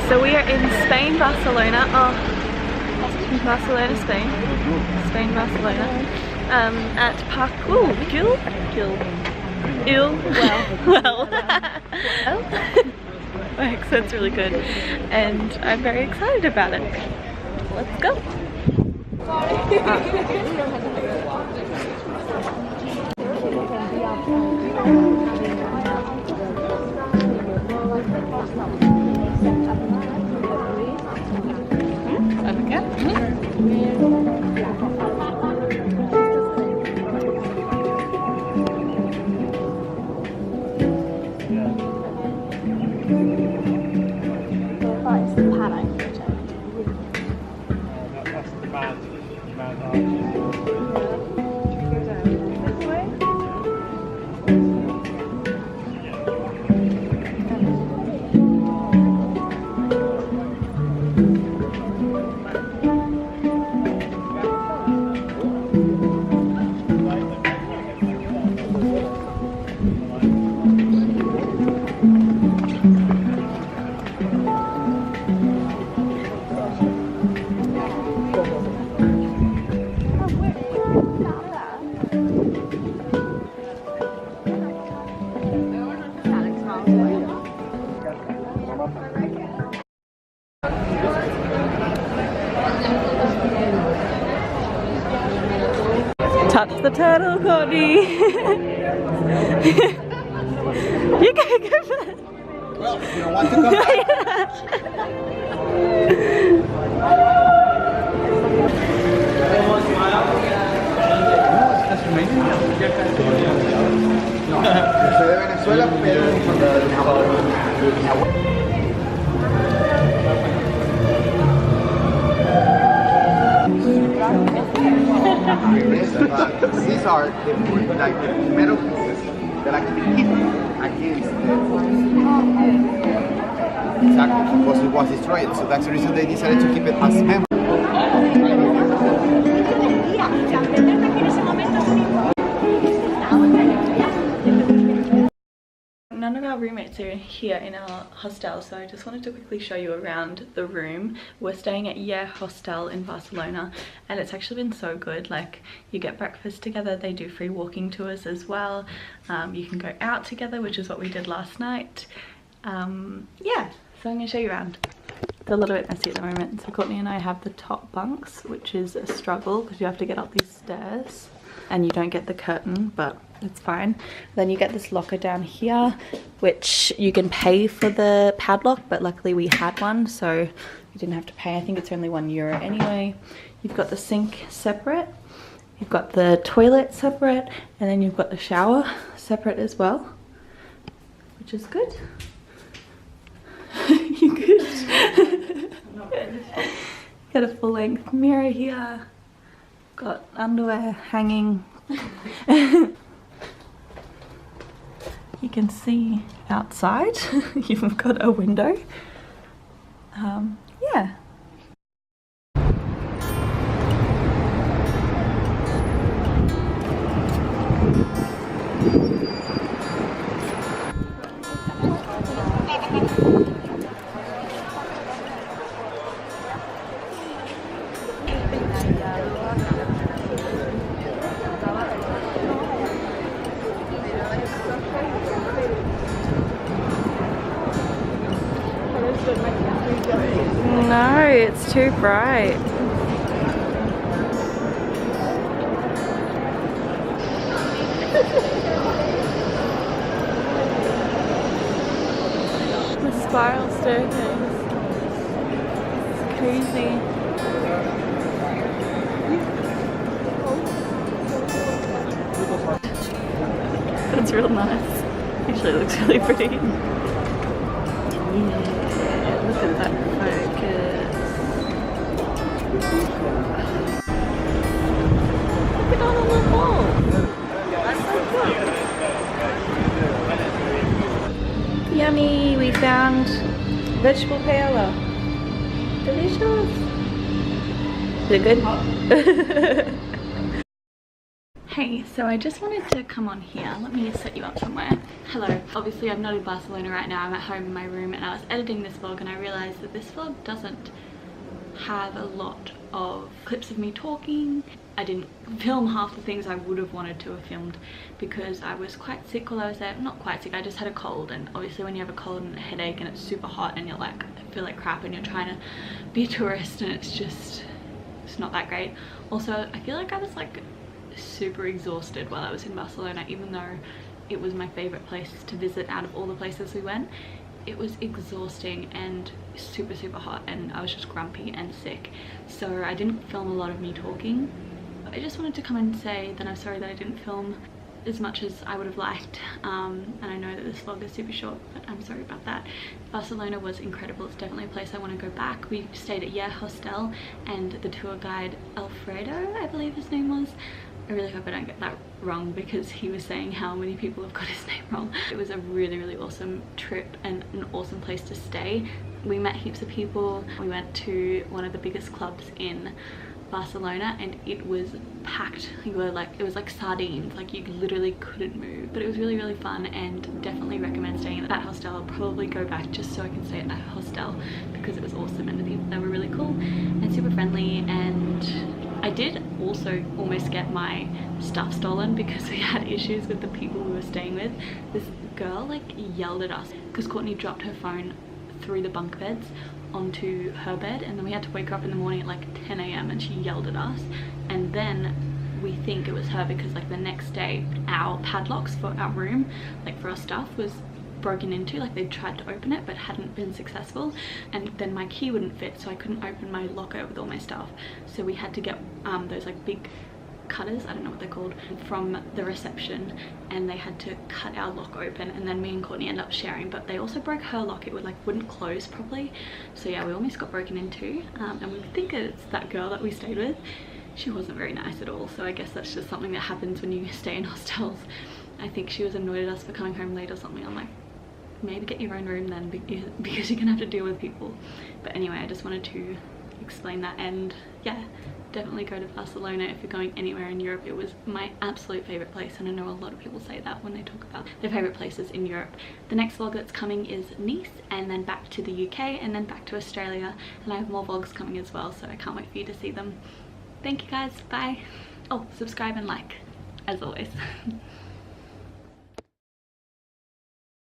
So we are in Spain, Barcelona. Oh, Barcelona, Spain. Spain, Barcelona. At Park. Ooh, well. My accent's really good, and I'm very excited about it. Let's go. Touch the turtle, Courtney. You go first. Well, you don't want to come back. Soy de Venezuela, pero these are the like the metal pieces that actually hit against exactly because it was destroyed. So that's the reason they decided to keep it as memory. None of our roommates are here in our hostel, so I just wanted to quickly show you around the room. We're staying at Hostel in Barcelona, and it's actually been so good. Like, you get breakfast together, they do free walking tours as well. You can go out together, which is what we did last night. Yeah, so I'm gonna show you around. It's a little bit messy at the moment. So Courtney and I have the top bunks, which is a struggle because you have to get up these stairs and you don't get the curtain, but it's fine. Then you get this locker down here, which you can pay for the padlock, but luckily we had one, so we didn't have to pay. I think it's only €1 anyway. You've got the sink separate, you've got the toilet separate, and then you've got the shower separate as well, which is good. You good? Got a full-length mirror here. Got underwear hanging. You can see outside. You've got a window. Yeah. No, it's too bright. The spiral staircase. It's crazy. That's real nice. Actually, it looks really pretty. Yeah, look at that focus. Look at all the little balls. That's so cool. Yummy! We found vegetable paella. Delicious. Is it good? Hey, so I just wanted to come on here. Let me set you up somewhere. Hello. Obviously I'm not in Barcelona right now. I'm at home in my room and I was editing this vlog and I realized that this vlog doesn't have a lot of clips of me talking. I didn't film half the things I would have wanted to have filmed because I was quite sick while I was there. Not quite sick, I just had a cold, and obviously when you have a cold and a headache and it's super hot and you're like, I feel like crap and you're trying to be a tourist and it's not that great. Also, I feel like I was like super exhausted while I was in Barcelona, even though it was my favorite place to visit out of all the places we went. It was exhausting and super hot and I was just grumpy and sick, so I didn't film a lot of me talking. I just wanted to come and say that I'm sorry that I didn't film as much as I would have liked, and I know that this vlog is super short, but I'm sorry about that. Barcelona was incredible. It's definitely a place I want to go back. We stayed at Hostel and the tour guide Alfredo, I believe his name was. I really hope I don't get that wrong because he was saying how many people have got his name wrong. It was a really awesome trip and an awesome place to stay. We met heaps of people. We went to one of the biggest clubs in Barcelona and it was packed. It was like sardines, like you literally couldn't move. But it was really fun and definitely recommend staying at that hostel. I'll probably go back just so I can stay at that hostel because it was awesome and the people there were really cool and super friendly. And I did also almost get my stuff stolen because we had issues with the people we were staying with. This girl like yelled at us because Courtney dropped her phone through the bunk beds onto her bed, and then we had to wake her up in the morning at like 10 AM and she yelled at us. And then we think it was her because like the next day our padlocks for our room, like for our stuff, was broken into. Like they tried to open it but hadn't been successful, and then my key wouldn't fit, so I couldn't open my locker with all my stuff. So we had to get those like big cutters, I don't know what they're called, from the reception, and they had to cut our lock open, and then me and Courtney ended up sharing. But they also broke her lock. It wouldn't close properly, so yeah, we almost got broken into. And we think it's that girl that we stayed with. She wasn't very nice at all, so I guess that's just something that happens when you stay in hostels. I think she was annoyed at us for coming home late or something. I'm like, maybe get your own room then, because you're gonna have to deal with people. But anyway, I just wanted to explain that. And yeah, definitely go to Barcelona if you're going anywhere in Europe. It was my absolute favorite place, and I know a lot of people say that when they talk about their favorite places in Europe. The next vlog that's coming is Nice, and then back to the UK, and then back to Australia, and I have more vlogs coming as well, so I can't wait for you to see them. Thank you guys, bye. Oh, subscribe and like, as always.